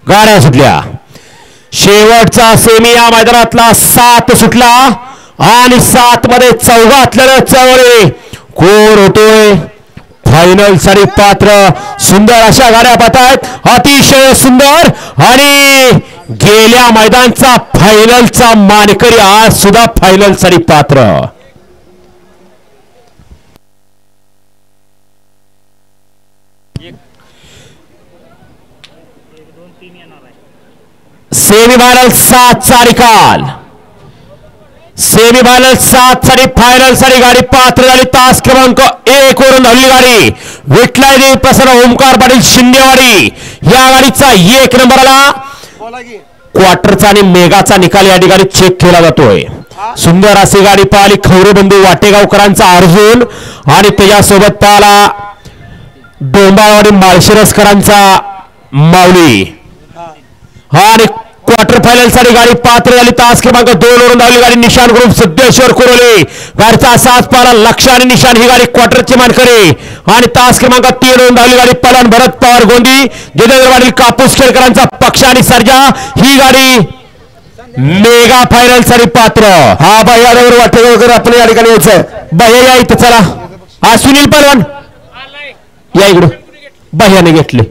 गाड्या सुटल्या। शेवटचा सेमी या मैदानातला 7 सुटला आणि 7 मध्ये चौघातलं चवळे कोण होतोय फायनल साठी पात्र। सुंदर अशा गाड्या पाहतायत, अतिशय सुंदर। आणि गेल्या मैदानचा फायनलचा मानकरी आज सुद्धा फायनल साठी पात्र। सेमीफायनल 7 चा निकाल, सेमीफायनल 7 साठी फायनल साठी गाडी पात्र झाली। तास क्रमांक 1 वरून धावली गाडी विठलादेवी प्रसन्न ओमकार पाटील शिंदेवाडी। या गाडीचा 1 नंबर आला। क्वार्टरचा आणि मेगाचा निकाल या ठिकाणी चेक केला जातोय। सुंदर अशी गाडी पाहिली खौरेबंधू वाटेगावकरांचा अर्जुन आणि त्याच्यासोबत पाहिला डोंबाळवाडी माळशिरसकरांचा माऊली। आणि क्वार्टर फायनल साठी गाडी पात्र झाली। तास क्रमांक 2 वरून धावली गाडी निशान ग्रुप सिद्धेश्वर कुरोली। गाडीचा साथ पाला लक्ष आणि निशान ही गाडी क्वार्टरची मानकरी। आणि तास क्रमांक 3 वरून धावली गाडी पलान भरत पवार गोंदी जितेंद्रवाडी कापूस खेळकरांचा पक्ष आणि सर्जा ही गाडी मेगा फायनल साठी पात्र। हा बाह्यावर वाटेगावकर आपण या ठिकाणी यायचं बाह्य या इथं चला। हा सुनील पलवान या इकडं बाह्याने घेतले।